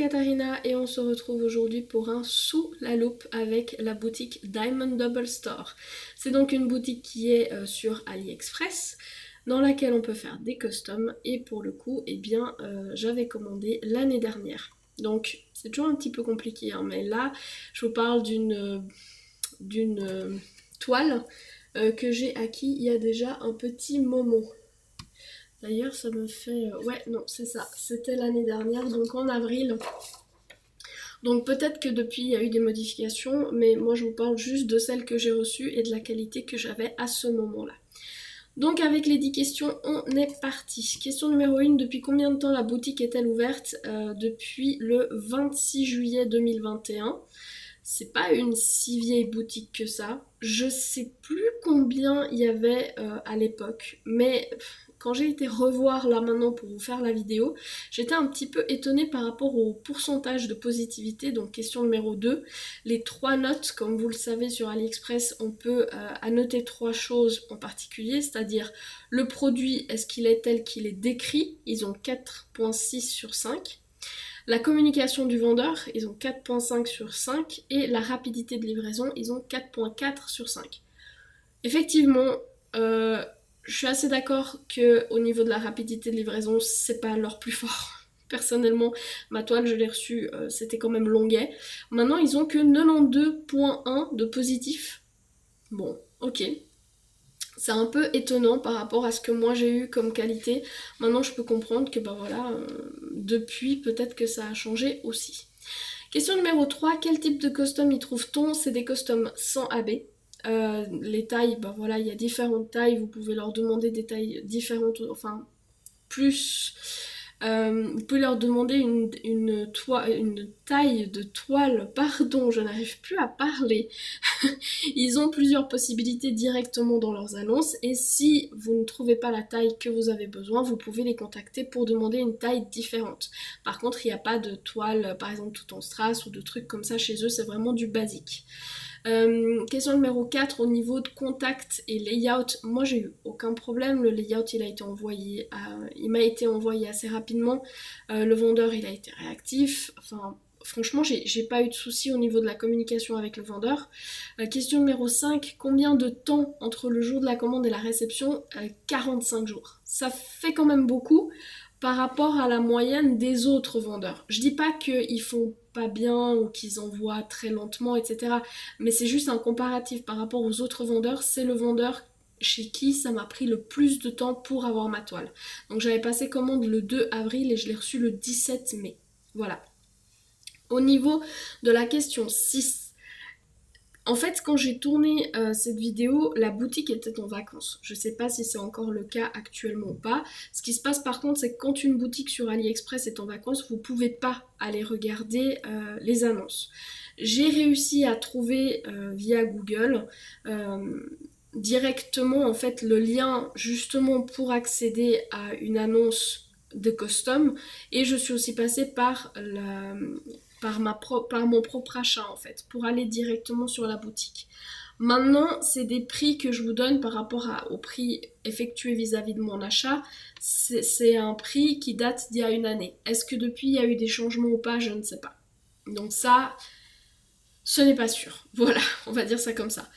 Katharina et on se retrouve aujourd'hui pour un sous la loupe avec la boutique Diamond Double Store. C'est donc une boutique qui est sur AliExpress dans laquelle on peut faire des customs et pour le coup, j'avais commandé l'année dernière. Donc c'est toujours un petit peu compliqué, hein, mais là je vous parle d'une toile que j'ai acquis il y a déjà un petit moment. D'ailleurs, ça me fait... Ouais, non, c'est ça. C'était l'année dernière, donc en avril. Donc peut-être que depuis, il y a eu des modifications, mais moi, je vous parle juste de celles que j'ai reçues et de la qualité que j'avais à ce moment-là. Donc avec les 10 questions, on est parti. Question numéro 1, depuis combien de temps la boutique est-elle ouverte? Depuis le 26 juillet 2021. C'est pas une si vieille boutique que ça. Je sais plus combien il y avait à l'époque, mais quand j'ai été revoir là maintenant pour vous faire la vidéo, j'étais un petit peu étonnée par rapport au pourcentage de positivité. Donc question numéro 2, les 3 notes, comme vous le savez sur AliExpress, on peut annoter 3 choses en particulier, c'est-à-dire le produit, est-ce qu'il est tel qu'il est décrit, ils ont 4.6 sur 5. La communication du vendeur, ils ont 4.5 sur 5 et la rapidité de livraison, ils ont 4.4 sur 5. Effectivement, je suis assez d'accord qu'au niveau de la rapidité de livraison, c'est pas leur plus fort. Personnellement, ma toile, je l'ai reçue, c'était quand même longuet. Maintenant, ils ont que 92.1 de positif. Bon, ok. C'est un peu étonnant par rapport à ce que moi j'ai eu comme qualité. Maintenant, je peux comprendre que depuis, peut-être que ça a changé aussi. Question numéro 3, quel type de custom y trouve-t-on? C'est des customs sans AB. Les tailles, il y a différentes tailles, vous pouvez leur demander des tailles différentes, enfin plus. Vous pouvez leur demander une taille de toile, pardon, je n'arrive plus à parler. Ils ont plusieurs possibilités directement dans leurs annonces et si vous ne trouvez pas la taille que vous avez besoin, vous pouvez les contacter pour demander une taille différente. Par contre, il n'y a pas de toile, par exemple tout en strass ou de trucs comme ça chez eux, c'est vraiment du basique. Question numéro 4, au niveau de contact et layout, moi j'ai eu aucun problème, le layout il m'a été envoyé assez rapidement, le vendeur il a été réactif, enfin franchement j'ai pas eu de soucis au niveau de la communication avec le vendeur. Question numéro 5, combien de temps entre le jour de la commande et la réception? 45 jours. Ça fait quand même beaucoup par rapport à la moyenne des autres vendeurs. Je dis pas qu'ils font pas bien ou qu'ils envoient très lentement, etc. Mais c'est juste un comparatif par rapport aux autres vendeurs. C'est le vendeur chez qui ça m'a pris le plus de temps pour avoir ma toile. Donc j'avais passé commande le 2 avril et je l'ai reçue le 17 mai. Voilà. Au niveau de la question 6, en fait, quand j'ai tourné cette vidéo, la boutique était en vacances. Je sais pas si c'est encore le cas actuellement ou pas. Ce qui se passe par contre, c'est que quand une boutique sur AliExpress est en vacances, vous pouvez pas aller regarder les annonces. J'ai réussi à trouver via Google directement en fait le lien justement pour accéder à une annonce de custom et je suis aussi passée par mon propre achat en fait, pour aller directement sur la boutique. Maintenant, c'est des prix que je vous donne par rapport au prix effectué vis-à-vis de mon achat. C'est un prix qui date d'il y a une année. Est-ce que depuis il y a eu des changements ou pas? Je ne sais pas. Donc ça, ce n'est pas sûr. Voilà, on va dire ça comme ça.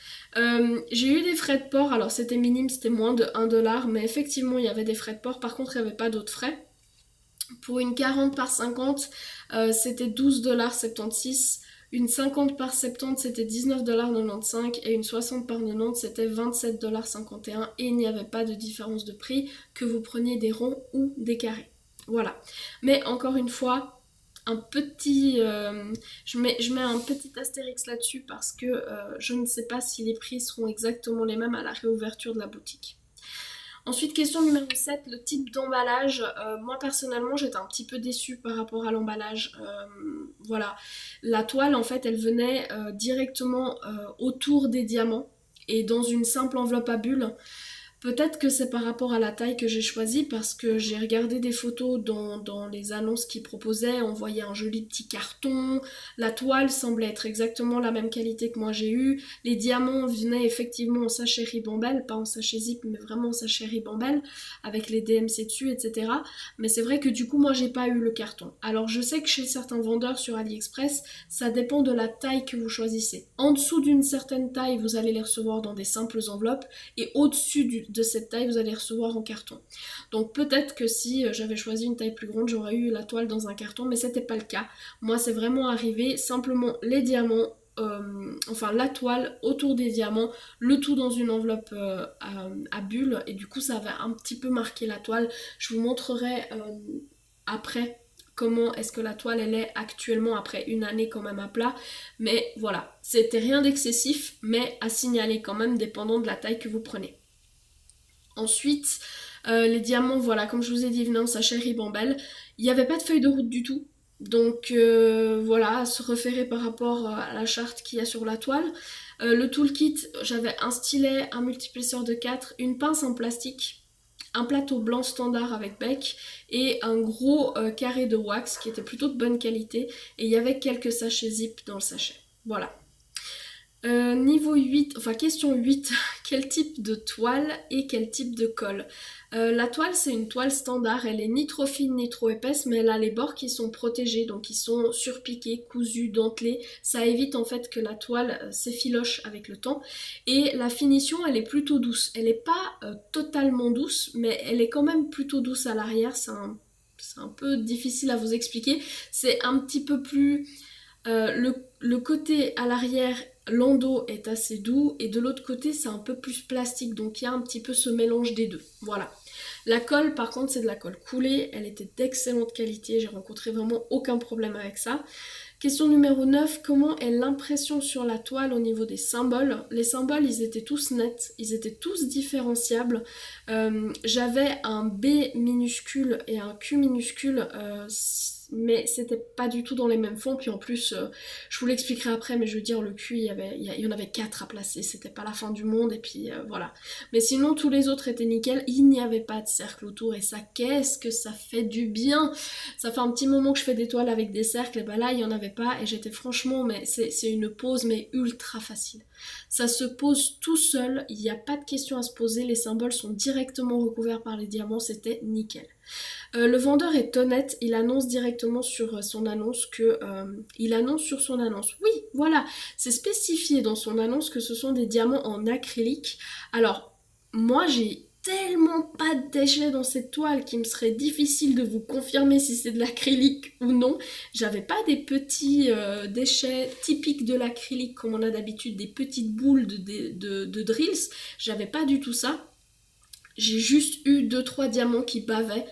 J'ai eu des frais de port, alors c'était minime, c'était moins de 1$, mais effectivement il y avait des frais de port, par contre il n'y avait pas d'autres frais. Pour une 40 par 50, c'était 12,76$. Une 50 par 70, c'était 19,95$ et une 60 par 90, c'était 27,51$. Et il n'y avait pas de différence de prix, que vous preniez des ronds ou des carrés. Voilà. Mais encore une fois, je mets un petit astérix là-dessus parce que je ne sais pas si les prix seront exactement les mêmes à la réouverture de la boutique. Ensuite, question numéro 7, le type d'emballage. Moi, personnellement, j'étais un petit peu déçue par rapport à l'emballage. Voilà. La toile, en fait, elle venait directement autour des diamants et dans une simple enveloppe à bulles. Peut-être que c'est par rapport à la taille que j'ai choisie parce que j'ai regardé des photos dans les annonces qu'ils proposaient, on voyait un joli petit carton, la toile semblait être exactement la même qualité que moi j'ai eu, les diamants venaient effectivement en sachet Ribambelle, pas en sachet zip mais vraiment en sachet Ribambelle avec les DMC dessus, etc. Mais c'est vrai que du coup moi j'ai pas eu le carton. Alors je sais que chez certains vendeurs sur AliExpress, ça dépend de la taille que vous choisissez. En dessous d'une certaine taille, vous allez les recevoir dans des simples enveloppes et au-dessus de cette taille, vous allez recevoir en carton. Donc peut-être que si j'avais choisi une taille plus grande, j'aurais eu la toile dans un carton, mais c'était pas le cas. Moi, c'est vraiment arrivé simplement les diamants, enfin la toile autour des diamants, le tout dans une enveloppe à bulles, et du coup ça avait un petit peu marqué la toile. Je vous montrerai après comment est-ce que la toile elle est actuellement après une année quand même à plat, mais voilà, c'était rien d'excessif, mais à signaler quand même dépendant de la taille que vous prenez. Ensuite, les diamants, voilà, comme je vous ai dit, venaient en sachet Ribambelle. Il n'y avait pas de feuille de route du tout. Donc voilà, à se référer par rapport à la charte qu'il y a sur la toile. Le toolkit, j'avais un stylet, un multiplesseur de 4, une pince en plastique, un plateau blanc standard avec bec et un gros carré de wax qui était plutôt de bonne qualité. Et il y avait quelques sachets zip dans le sachet. Voilà. Niveau 8, enfin question 8, quel type de toile et quel type de colle? La toile c'est une toile standard, elle est ni trop fine ni trop épaisse, mais elle a les bords qui sont protégés, donc ils sont surpiqués, cousus, dentelés, ça évite en fait que la toile s'effiloche avec le temps, et la finition elle est plutôt douce, elle n'est pas totalement douce, mais elle est quand même plutôt douce à l'arrière, c'est un peu difficile à vous expliquer, c'est un petit peu plus... le côté à l'arrière, l'endos est assez doux et de l'autre côté c'est un peu plus plastique, donc il y a un petit peu ce mélange des deux. Voilà. La colle par contre c'est de la colle coulée, elle était d'excellente qualité, j'ai rencontré vraiment aucun problème avec ça. Question numéro 9, comment est l'impression sur la toile au niveau des symboles? Les symboles, ils étaient tous nets, ils étaient tous différenciables. J'avais un B minuscule et un Q minuscule, mais c'était pas du tout dans les mêmes fonds. Puis en plus, je vous l'expliquerai après, mais je veux dire, le Q, il y en avait 4 à placer, c'était pas la fin du monde, et puis voilà. Mais sinon, tous les autres étaient nickel, il n'y avait pas de cercle autour, et ça, qu'est-ce que ça fait du bien! Ça fait un petit moment que je fais des toiles avec des cercles, et ben là il n'y en avait pas, et j'étais franchement, mais c'est une pose mais ultra facile. Ça se pose tout seul, il n'y a pas de question à se poser, les symboles sont directement recouverts par les diamants, c'était nickel. Le vendeur est honnête, il annonce directement sur son annonce que... il annonce sur son annonce, oui, voilà, c'est spécifié dans son annonce que ce sont des diamants en acrylique. Alors, moi j'ai tellement pas de déchets dans cette toile qu'il me serait difficile de vous confirmer si c'est de l'acrylique ou non. J'avais pas des petits déchets typiques de l'acrylique comme on a d'habitude, des petites boules de drills, j'avais pas du tout ça. J'ai juste eu 2-3 diamants qui bavaient.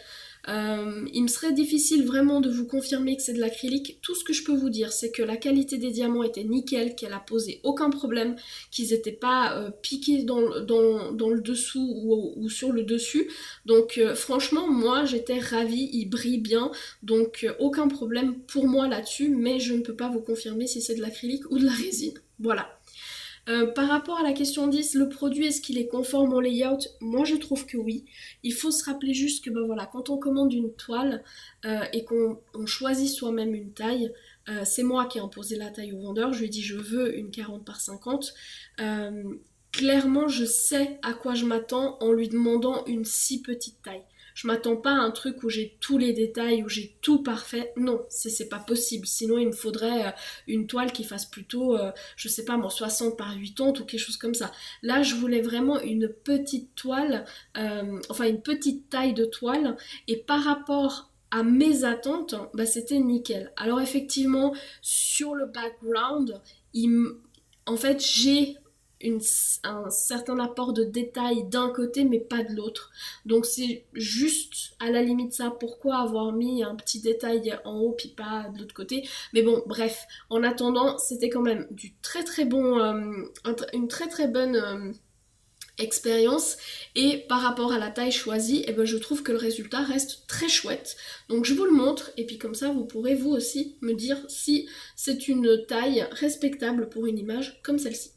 Il me serait difficile vraiment de vous confirmer que c'est de l'acrylique. Tout ce que je peux vous dire, c'est que la qualité des diamants était nickel, qu'elle a posé aucun problème, qu'ils n'étaient pas piqués dans le dessous ou sur le dessus. Donc franchement, moi j'étais ravie, ils brillent bien, donc aucun problème pour moi là-dessus, mais je ne peux pas vous confirmer si c'est de l'acrylique ou de la résine. Voilà. Par rapport à la question 10, le produit, est-ce qu'il est conforme au layout? Moi, je trouve que oui. Il faut se rappeler juste que ben voilà, quand on commande une toile et qu'on choisit soi-même une taille, c'est moi qui ai imposé la taille au vendeur. Je lui ai dit je veux une 40 par 50. Clairement, je sais à quoi je m'attends en lui demandant une si petite taille. Je m'attends pas à un truc où j'ai tous les détails, où j'ai tout parfait. Non, c'est pas possible. Sinon, il me faudrait une toile qui fasse plutôt, je sais pas moi, 60 par 80 ou quelque chose comme ça. Là, je voulais vraiment une petite toile, enfin une petite taille de toile. Et par rapport à mes attentes, bah, c'était nickel. Alors effectivement, sur le background, en fait, j'ai un certain apport de détails d'un côté mais pas de l'autre, donc c'est juste à la limite ça, pourquoi avoir mis un petit détail en haut puis pas de l'autre côté, mais bon bref, en attendant c'était quand même du très très bon une très très bonne expérience, et par rapport à la taille choisie, eh ben, je trouve que le résultat reste très chouette, donc je vous le montre et puis comme ça vous pourrez vous aussi me dire si c'est une taille respectable pour une image comme celle-ci.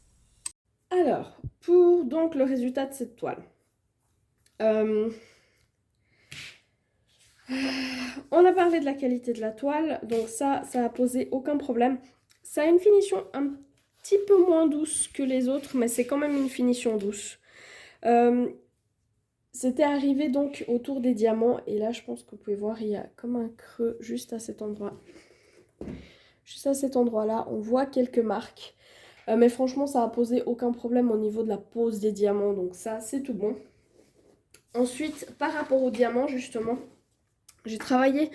Alors, pour donc le résultat de cette toile. Euh, On a parlé de la qualité de la toile, donc ça a posé aucun problème. Ça a une finition un petit peu moins douce que les autres, mais c'est quand même une finition douce. C'était arrivé donc autour des diamants, et là je pense que vous pouvez voir, il y a comme un creux juste à cet endroit. Juste à cet endroit-là, on voit quelques marques. Mais franchement, ça a posé aucun problème au niveau de la pose des diamants, donc ça c'est tout bon. Ensuite, par rapport aux diamants justement, j'ai travaillé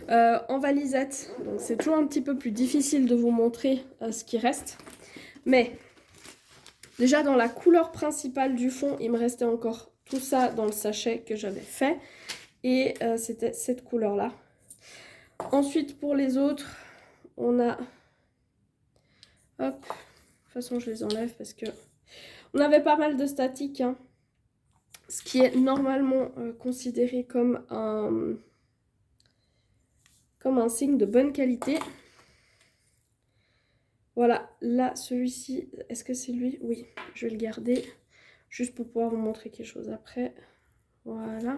en valisette, donc c'est toujours un petit peu plus difficile de vous montrer ce qui reste. Mais déjà dans la couleur principale du fond, il me restait encore tout ça dans le sachet que j'avais fait. Et c'était cette couleur-là. Ensuite pour les autres, on a... Hop, de toute façon je les enlève parce que... On avait pas mal de statique, hein, ce qui est normalement considéré comme un signe de bonne qualité. Voilà, là, celui-ci, est-ce que c'est lui? Oui, je vais le garder, juste pour pouvoir vous montrer quelque chose après. Voilà.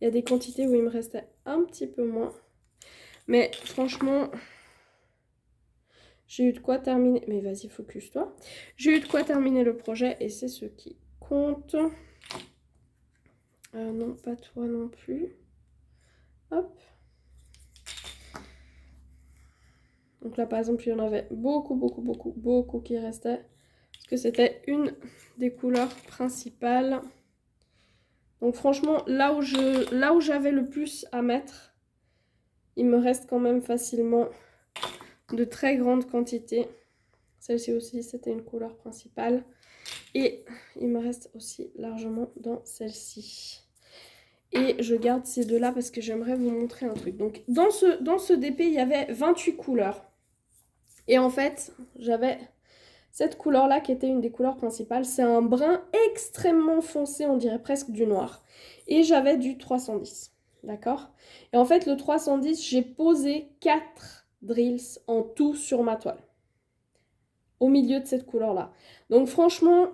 Il y a des quantités où il me restait un petit peu moins. Mais franchement, j'ai eu de quoi terminer... Mais vas-y, focus-toi. J'ai eu de quoi terminer le projet et c'est ce qui compte. Non, pas toi non plus. Hop. Donc là, par exemple, il y en avait beaucoup qui restaient. Parce que c'était une des couleurs principales. Donc franchement, là où j'avais le plus à mettre, il me reste quand même facilement de très grandes quantités. Celle-ci aussi, c'était une couleur principale. Et il me reste aussi largement dans celle-ci. Et je garde ces deux-là parce que j'aimerais vous montrer un truc. Donc dans ce DP, il y avait 28 couleurs. Et en fait, j'avais cette couleur-là qui était une des couleurs principales. C'est un brun extrêmement foncé, on dirait presque du noir. Et j'avais du 310, d'accord? Et en fait, le 310, j'ai posé 4 drills en tout sur ma toile. Au milieu de cette couleur-là. Donc franchement,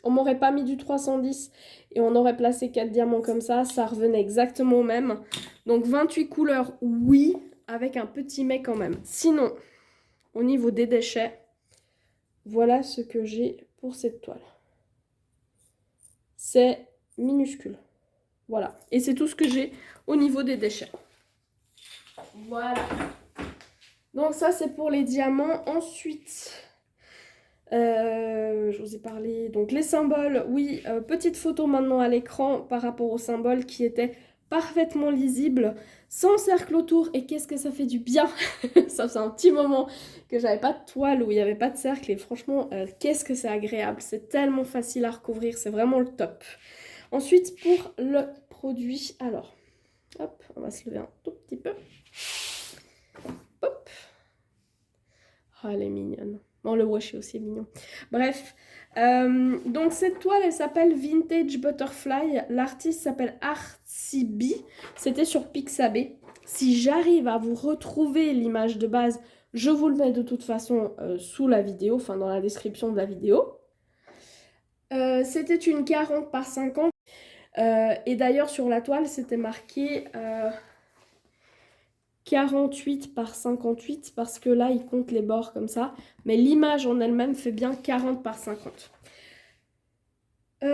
on m'aurait pas mis du 310 et on aurait placé 4 diamants comme ça revenait exactement au même. Donc 28 couleurs, oui, avec un petit mais quand même. Sinon, au niveau des déchets, voilà ce que j'ai pour cette toile. C'est minuscule. Voilà. Et c'est tout ce que j'ai au niveau des déchets. Voilà. Donc ça, c'est pour les diamants. Ensuite, je vous ai parlé. Donc les symboles, oui, petite photo maintenant à l'écran par rapport aux symboles qui étaient parfaitement lisibles, sans cercle autour. Et qu'est-ce que ça fait du bien. Ça faisait un petit moment que j'avais pas de toile où il n'y avait pas de cercle. Et franchement, qu'est-ce que c'est agréable. C'est tellement facile à recouvrir. C'est vraiment le top. Ensuite, pour le produit, alors, hop, on va se lever un tout petit peu. Hop. Oh, elle est mignonne. Bon, le washi aussi est mignon. Bref, donc cette toile, elle s'appelle Vintage Butterfly. L'artiste s'appelle Artsibi. C'était sur Pixabay. Si j'arrive à vous retrouver l'image de base, je vous le mets de toute façon sous la vidéo, enfin dans la description de la vidéo. C'était une 40 par 50. Et d'ailleurs, sur la toile, c'était marqué 48 par 58 parce que là, il compte les bords comme ça. Mais l'image en elle-même fait bien 40 par 50. Où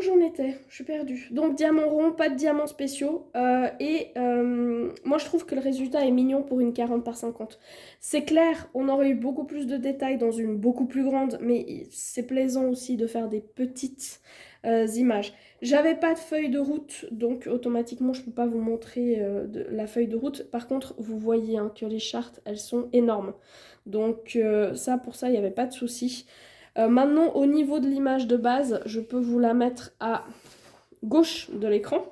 j'en étais? Je suis perdue. Donc, diamant rond, pas de diamants spéciaux. Moi, je trouve que le résultat est mignon pour une 40 par 50. C'est clair, on aurait eu beaucoup plus de détails dans une beaucoup plus grande, mais c'est plaisant aussi de faire des petites images. J'avais pas de feuille de route, donc automatiquement, je peux pas vous montrer la feuille de route. Par contre, vous voyez hein, que les chartes, elles sont énormes. Donc, pour ça, il n'y avait pas de souci. Maintenant, au niveau de l'image de base, je peux vous la mettre à gauche de l'écran.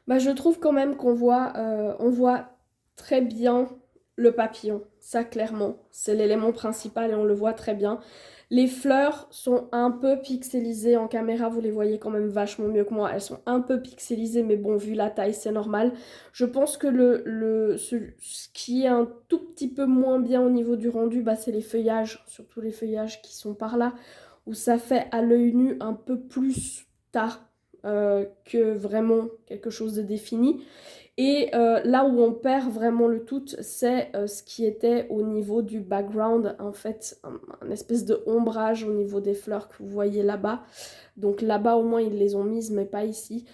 Bah, je trouve quand même qu'on voit, on voit très bien le papillon, ça clairement, c'est l'élément principal et on le voit très bien. Les fleurs sont un peu pixelisées en caméra, vous les voyez quand même vachement mieux que moi. Elles sont un peu pixelisées, mais bon, vu la taille, c'est normal. Je pense que ce qui est un tout petit peu moins bien au niveau du rendu, bah, c'est les feuillages, surtout les feuillages qui sont par là, où ça fait à l'œil nu un peu plus tard que vraiment quelque chose de défini. Et là où on perd vraiment le tout, c'est ce qui était au niveau du background, en fait, un espèce de ombrage au niveau des fleurs que vous voyez là-bas. Donc là-bas, au moins, ils les ont mises, mais pas ici.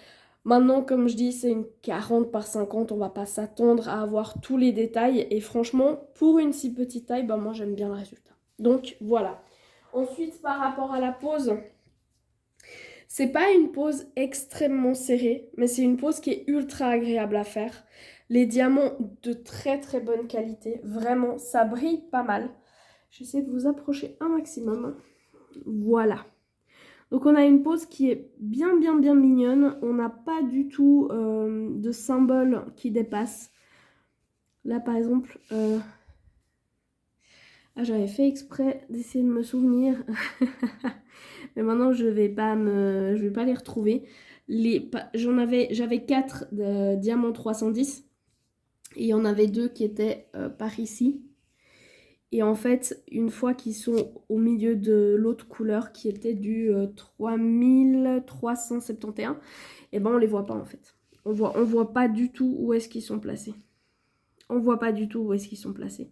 Maintenant, comme je dis, c'est une 40 par 50, on va pas s'attendre à avoir tous les détails. Et franchement, pour une si petite taille, bah, moi, j'aime bien le résultat. Donc, voilà. Ensuite, par rapport à la pose... C'est pas une pose extrêmement serrée, mais c'est une pose qui est ultra agréable à faire. Les diamants de très très bonne qualité, vraiment, ça brille pas mal. J'essaie de vous approcher un maximum. Voilà. Donc on a une pose qui est bien mignonne. On n'a pas du tout de symbole qui dépasse. Là par exemple, j'avais fait exprès d'essayer de me souvenir. Mais maintenant je vais pas les retrouver. J'avais 4 diamants 310 et il y en avait 2 qui étaient par ici. Et en fait, une fois qu'ils sont au milieu de l'autre couleur qui était du 3371, et ben on les voit pas en fait. On voit pas du tout où est-ce qu'ils sont placés. On voit pas du tout où est-ce qu'ils sont placés.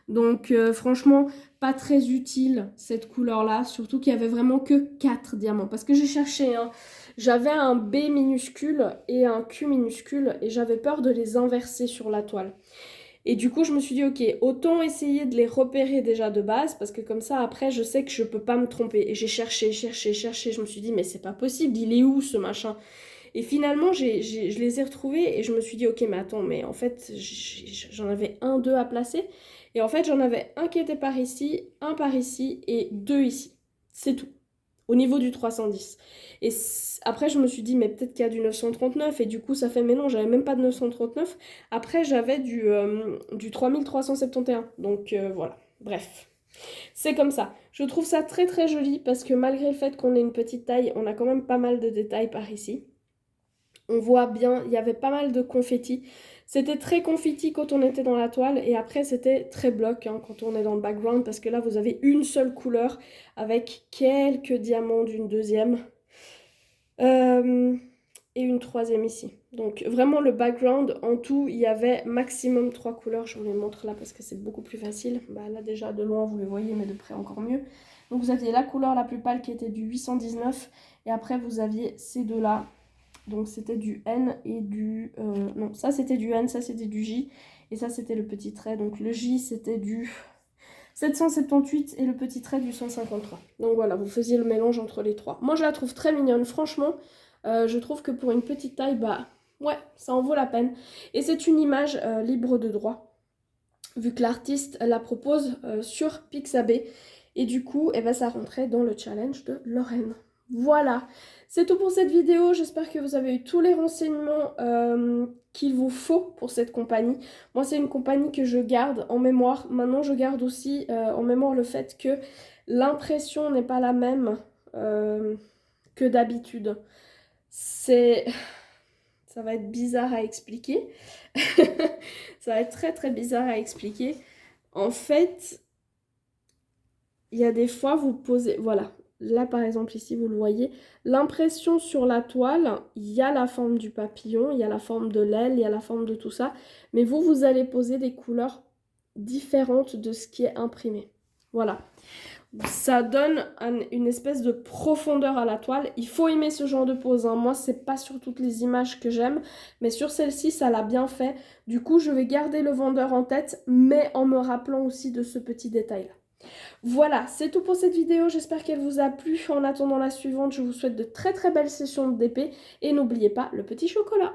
Donc franchement, pas très utile cette couleur-là, surtout qu'il y avait vraiment que 4 diamants. Parce que j'ai cherché, hein, j'avais un B minuscule et un Q minuscule et j'avais peur de les inverser sur la toile. Et du coup, je me suis dit, ok, autant essayer de les repérer déjà de base, parce que comme ça, après, je sais que je peux pas me tromper. Et j'ai cherché, je me suis dit, mais c'est pas possible, il est où ce machin? Et finalement, je les ai retrouvés et je me suis dit, ok, mais attends, mais en fait, j'en avais un, deux à placer. Et en fait, j'en avais un qui était par ici, un par ici et 2 ici. C'est tout. Au niveau du 310. Et après, je me suis dit, mais peut-être qu'il y a du 939. Et du coup, ça fait, mais non, j'avais même pas de 939. Après, j'avais du 3371. Donc, voilà. Bref. C'est comme ça. Je trouve ça très très joli parce que malgré le fait qu'on ait une petite taille, on a quand même pas mal de détails par ici. On voit bien, il y avait pas mal de confettis. C'était très confetti quand on était dans la toile et après c'était très bloc hein, quand on est dans le background parce que là vous avez une seule couleur avec quelques diamants d'une deuxième et une troisième ici. Donc vraiment le background en tout il y avait maximum 3 couleurs. Je vous les montre là parce que c'est beaucoup plus facile. Bah, là déjà de loin vous les voyez mais de près encore mieux. Donc vous aviez la couleur la plus pâle qui était du 819 et après vous aviez ces deux là. Donc c'était du N et du... non, ça c'était du N, ça c'était du J. Et ça c'était le petit trait. Donc le J c'était du 778 et le petit trait du 153. Donc voilà, vous faisiez le mélange entre les trois. Moi je la trouve très mignonne, franchement. Je trouve que pour une petite taille, bah ouais, ça en vaut la peine. Et c'est une image libre de droit. Vu que l'artiste la propose sur Pixabay. Et du coup, eh ben, ça rentrait dans le challenge de Lorraine. Voilà, c'est tout pour cette vidéo. J'espère que vous avez eu tous les renseignements qu'il vous faut pour cette compagnie. Moi, c'est une compagnie que je garde en mémoire. Maintenant, je garde aussi en mémoire le fait que l'impression n'est pas la même que d'habitude. Ça va être bizarre à expliquer. Ça va être très très bizarre à expliquer. En fait, il y a des fois, vous posez... Voilà. Là, par exemple, ici, vous le voyez. L'impression sur la toile, il y a la forme du papillon, il y a la forme de l'aile, il y a la forme de tout ça. Mais vous allez poser des couleurs différentes de ce qui est imprimé. Voilà. Ça donne une espèce de profondeur à la toile. Il faut aimer ce genre de pose. Hein. Moi, c'est pas sur toutes les images que j'aime. Mais sur celle-ci, ça l'a bien fait. Du coup, je vais garder le vendeur en tête, mais en me rappelant aussi de ce petit détail-là. Voilà, c'est tout pour cette vidéo, j'espère qu'elle vous a plu. En attendant la suivante, je vous souhaite de très très belles sessions de DP et n'oubliez pas le petit chocolat.